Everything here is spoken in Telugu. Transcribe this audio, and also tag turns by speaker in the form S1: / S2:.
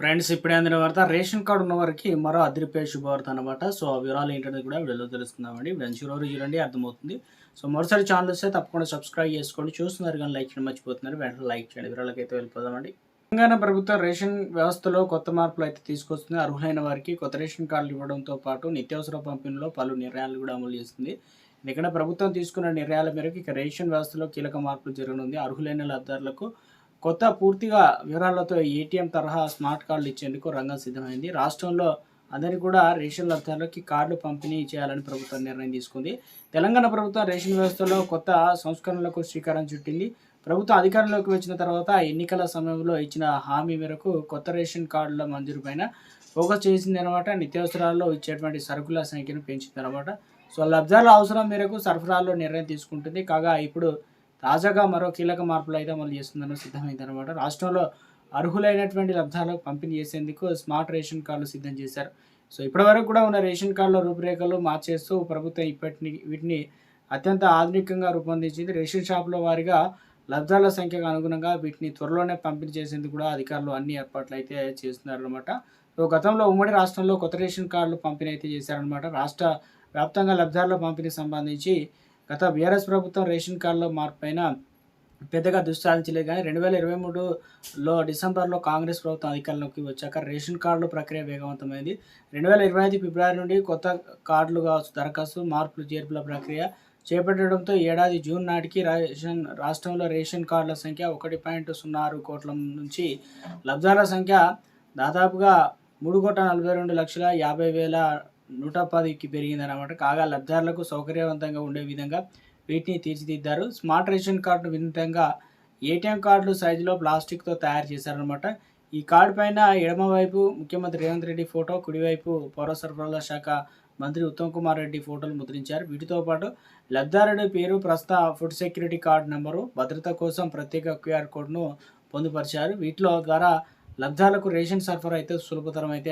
S1: ఫ్రెండ్స్ ఇప్పుడే అందిన వార్త రేషన్ కార్డు ఉన్న వారికి మరో అదిరిపోయే శుభవార్త అనమాట. సో ఆ వివరాలు ఏంటనేది కూడా వీడియోలో తెలుసుకుందామండి. వెంచూరోరు చూడండి అర్థమవుతుంది. సో మరోసారి ఛానల్ వస్తే తప్పకుండా సబ్స్క్రైబ్ చేసుకోండి. చూస్తున్నారు కానీ లైక్ చేయడం మర్చిపోతున్నారు. వెంటనే లైక్ చేయండి. వివరాలకైతే వెళ్ళిపోదామండి. తెలంగాణ ప్రభుత్వం రేషన్ వ్యవస్థలో కొత్త మార్పులు అయితే తీసుకొస్తుంది. అర్హులైన వారికి కొత్త రేషన్ కార్డులు ఇవ్వడంతో పాటు నిత్యావసర పంపిణీలో పలు నిర్ణయాలు కూడా అమలు చేస్తుంది. ఎందుకంటే ప్రభుత్వం తీసుకున్న నిర్ణయాల మేరకు ఇక రేషన్ వ్యవస్థలో కీలక మార్పులు జరగనుంది. అర్హులైన లబ్ధిదారులకు కొత్త పూర్తిగా వివరాలతో ఏటీఎం తరహా స్మార్ట్ కార్డులు ఇచ్చేందుకు రంగం సిద్ధమైంది. రాష్ట్రంలో అందరికీ కూడా రేషన్ లబ్ధిదారులకి కార్డులు పంపిణీ చేయాలని ప్రభుత్వం నిర్ణయం తీసుకుంది. తెలంగాణ ప్రభుత్వం రేషన్ వ్యవస్థలో కొత్త సంస్కరణలకు శ్రీకారం చుట్టింది. ప్రభుత్వం అధికారంలోకి వచ్చిన తర్వాత ఎన్నికల సమయంలో ఇచ్చిన హామీ మేరకు కొత్త రేషన్ కార్డుల మంజూరు పైన ఫోకస్ చేసింది అనమాట. నిత్యావసరాల్లో ఇచ్చేటువంటి సరుకుల సంఖ్యను పెంచింది అనమాట. సో లబ్ధిదారుల అవసరం మేరకు సరఫరాలో నిర్ణయం తీసుకుంటుంది. కాగా ఇప్పుడు తాజాగా మరో కీలక మార్పులు అయితే అమలు చేస్తుందని సిద్ధమైందనమాట. రాష్ట్రంలో అర్హులైనటువంటి లబ్ధాలకు పంపిణీ చేసేందుకు స్మార్ట్ రేషన్ కార్డులు సిద్ధం చేశారు. సో ఇప్పటివరకు కూడా ఉన్న రేషన్ కార్డుల రూపురేఖలు మార్చేస్తూ ప్రభుత్వం వీటిని అత్యంత ఆధునికంగా రూపొందించింది. రేషన్ షాపుల వారిగా లబ్ధాల సంఖ్యకు అనుగుణంగా వీటిని త్వరలోనే పంపిణీ చేసేందుకు కూడా అధికారులు అన్ని ఏర్పాట్లు అయితే చేస్తున్నారనమాట. సో గతంలో ఉమ్మడి రాష్ట్రంలో కొత్త రేషన్ కార్డులు పంపిణీ అయితే చేశారనమాట. రాష్ట్ర వ్యాప్తంగా లబ్ధాల పంపిణీ సంబంధించి గత బీఆర్ఎస్ ప్రభుత్వం రేషన్ కార్డులో మార్పు పైన పెద్దగా దృష్టి సాధించలేదు. కానీ 2023లో డిసెంబర్లో కాంగ్రెస్ ప్రభుత్వం అధికారంలోకి వచ్చాక రేషన్ కార్డుల ప్రక్రియ వేగవంతమైంది. 2025 ఫిబ్రవరి నుండి కొత్త కార్డులుగా దరఖాస్తు మార్పులు చేర్పుల ప్రక్రియ చేపట్టడంతో ఏడాది జూన్ నాటికి రాష్ట్రంలో రేషన్ కార్డుల సంఖ్య 1.06 కోట్ల నుంచి లబ్ధాల సంఖ్య దాదాపుగా 3,42,50,110కి పెరిగిందన్నమాట. కాగా లబ్ధిదారులకు సౌకర్యవంతంగా ఉండే విధంగా వీటిని తీర్చిదిద్దారు. స్మార్ట్ రేషన్ కార్డును వినూత్నంగా ఏటీఎం కార్డులు సైజులో ప్లాస్టిక్తో తయారు చేశారనమాట. ఈ కార్డు పైన ఎడమవైపు ముఖ్యమంత్రి రేవంత్ రెడ్డి ఫోటో, కుడివైపు పౌర సరఫరాల శాఖ మంత్రి ఉత్తమ్ కుమార్ రెడ్డి ఫోటోలు ముద్రించారు. వీటితో పాటు లబ్ధిదారుడి పేరు, ప్రస్తుత ఫుడ్ సెక్యూరిటీ కార్డు నెంబరు, భద్రత కోసం ప్రత్యేక క్యూఆర్ కోడ్ను పొందుపరిచారు. వీటిలో ద్వారా లబ్ధిదారులకు రేషన్ సరఫరా అయితే సులభతరం అయితే